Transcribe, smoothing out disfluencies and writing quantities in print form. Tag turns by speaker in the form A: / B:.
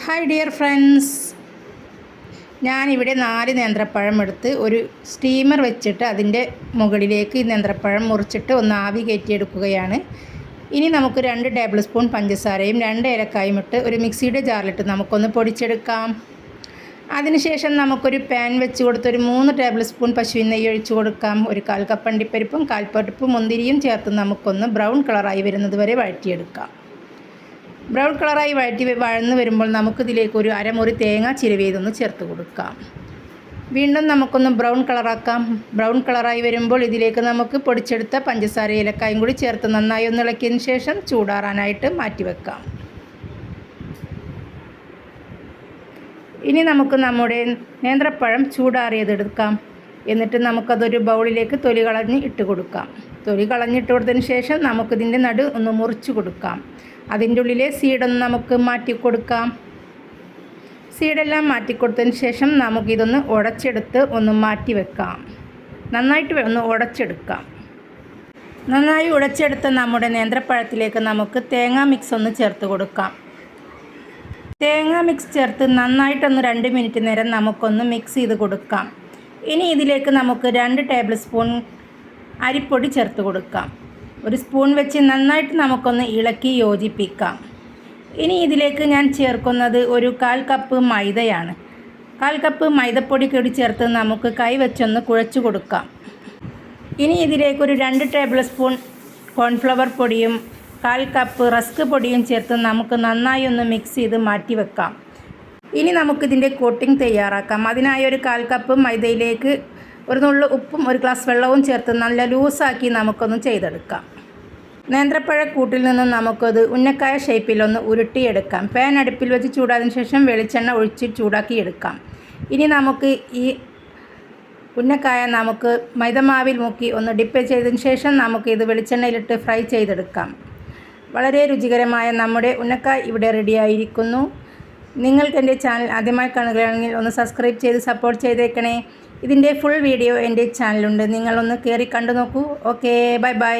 A: Hi dear friends, ഞാനിവിടെ 4 നേന്ത്രപ്പഴം എടുത്ത് ഒരു സ്റ്റീമർ വെച്ചിട്ട് അതിൻ്റെ മുകളിലേക്ക് ഈ നേന്ത്രപ്പഴം മുറിച്ചിട്ട് ഒന്ന് ആവി കയറ്റിയെടുക്കുകയാണ്. ഇനി നമുക്ക് 2 ടേബിൾ സ്പൂൺ പഞ്ചസാരയും 2 ഏലക്കായും ഇട്ട് ഒരു മിക്സിയുടെ ജാറിലിട്ട് നമുക്കൊന്ന് പൊടിച്ചെടുക്കാം. അതിനുശേഷം നമുക്കൊരു പാൻ വെച്ച് കൊടുത്ത് ഒരു 3 ടേബിൾ സ്പൂൺ പശുവിൻ നെയ്യ് ഒഴിച്ച് കൊടുക്കാം. ഒരു 1/4 കപ്പ് അണ്ടിപ്പരിപ്പും 1/4 കപ്പ് മുന്തിരിയും ചേർത്ത് നമുക്കൊന്ന് ബ്രൗൺ കളറായി വരുന്നത് വരെ വഴറ്റിയെടുക്കാം. ബ്രൗൺ കളറായി വഴന്ന് വരുമ്പോൾ നമുക്കിതിലേക്ക് ഒരു അരമുറി തേങ്ങ ചിരവിയതൊന്ന് ചേർത്ത് കൊടുക്കാം. വീണ്ടും നമുക്കൊന്ന് ബ്രൗൺ കളറാക്കാം. ബ്രൗൺ കളറായി വരുമ്പോൾ ഇതിലേക്ക് നമുക്ക് പൊടിച്ചെടുത്ത പഞ്ചസാര ഏലക്കായും കൂടി ചേർത്ത് നന്നായി ഒന്ന് ഇളക്കിയതിന് ശേഷം ചൂടാറാനായിട്ട് മാറ്റിവെക്കാം. ഇനി നമുക്ക് നമ്മുടെ നേന്ത്രപ്പഴം ചൂടാറിയതെടുക്കാം. എന്നിട്ട് നമുക്കതൊരു ബൗളിലേക്ക് തൊലി കളഞ്ഞ് ഇട്ട് കൊടുക്കാം. തൊലി കളഞ്ഞിട്ട് കൊടുത്തതിന് ശേഷം നമുക്കിതിൻ്റെ നടു ഒന്ന് മുറിച്ച് കൊടുക്കാം. അതിൻ്റെ ഉള്ളിലെ സീഡൊന്ന് നമുക്ക് മാറ്റിക്കൊടുക്കാം. സീഡെല്ലാം മാറ്റിക്കൊടുത്തതിന് ശേഷം നമുക്കിതൊന്ന് ഉടച്ചെടുത്ത് ഒന്ന് മാറ്റി വെക്കാം. നന്നായിട്ട് ഒന്ന് ഉടച്ചെടുക്കാം. നന്നായി ഉടച്ചെടുത്ത നമ്മുടെ നേന്ത്രപ്പഴത്തിലേക്ക് നമുക്ക് തേങ്ങാ മിക്സ് ഒന്ന് ചേർത്ത് കൊടുക്കാം. തേങ്ങാ മിക്സ് ചേർത്ത് നന്നായിട്ടൊന്ന് 2 മിനിറ്റ് നേരം നമുക്കൊന്ന് മിക്സ് ചെയ്ത് കൊടുക്കാം. ഇനി ഇതിലേക്ക് നമുക്ക് 2 ടേബിൾ സ്പൂൺ അരിപ്പൊടി ചേർത്ത് കൊടുക്കാം. ഒരു സ്പൂൺ വെച്ച് നന്നായിട്ട് നമുക്കൊന്ന് ഇളക്കി യോജിപ്പിക്കാം. ഇനി ഇതിലേക്ക് ഞാൻ ചേർക്കുന്നത് ഒരു 1/4 കപ്പ് മൈദയാണ്. 1/4 കപ്പ് മൈദപ്പൊടി കൂടി ചേർത്ത് നമുക്ക് കൈ വെച്ചൊന്ന് കുഴച്ച് കൊടുക്കാം. ഇനി ഇതിലേക്ക് ഒരു 2 ടേബിൾ സ്പൂൺ കോൺഫ്ലവർ പൊടിയും 1/4 കപ്പ് റസ്ക് പൊടിയും ചേർത്ത് നമുക്ക് നന്നായി ഒന്ന് മിക്സ് ചെയ്ത് മാറ്റി വെക്കാം. ഇനി നമുക്കിതിൻ്റെ കോട്ടിംഗ് തയ്യാറാക്കാം. അതിനായി ഒരു 1/4 കപ്പ് മൈദയിലേക്ക് ഒരു നുള്ളു ഉപ്പും ഒരു ഗ്ലാസ് വെള്ളവും ചേർത്ത് നല്ല ലൂസാക്കി നമുക്കൊന്ന് ചെയ്തെടുക്കാം. നേന്ത്രപ്പഴക്കൂട്ടിൽ നിന്നും നമുക്കത് ഉന്നക്കായ ഷേപ്പിലൊന്ന് ഉരുട്ടിയെടുക്കാം. പാൻ അടുപ്പിൽ വെച്ച് ചൂടാതിന് ശേഷം വെളിച്ചെണ്ണ ഒഴിച്ച് ചൂടാക്കിയെടുക്കാം. ഇനി നമുക്ക് ഈ ഉന്നക്കായ നമുക്ക് മൈദമാവിൽ മുക്കി ഒന്ന് ഡിപ്പ് ചെയ്തതിന് ശേഷം നമുക്കിത് വെളിച്ചെണ്ണയിലിട്ട് ഫ്രൈ ചെയ്തെടുക്കാം. വളരെ രുചികരമായ നമ്മുടെ ഉന്നക്കായ ഇവിടെ റെഡിയായിരിക്കുന്നു. നിങ്ങൾക്ക് എൻ്റെ ചാനൽ ആദ്യമായി കാണുകയാണെങ്കിൽ ഒന്ന് സബ്സ്ക്രൈബ് ചെയ്ത് സപ്പോർട്ട് ചെയ്തേക്കണേ. ഇതിൻ്റെ ഫുൾ വീഡിയോ എൻ്റെ ചാനലുണ്ട്, നിങ്ങളൊന്ന് കയറി കണ്ടു നോക്കൂ. Okay, bye bye.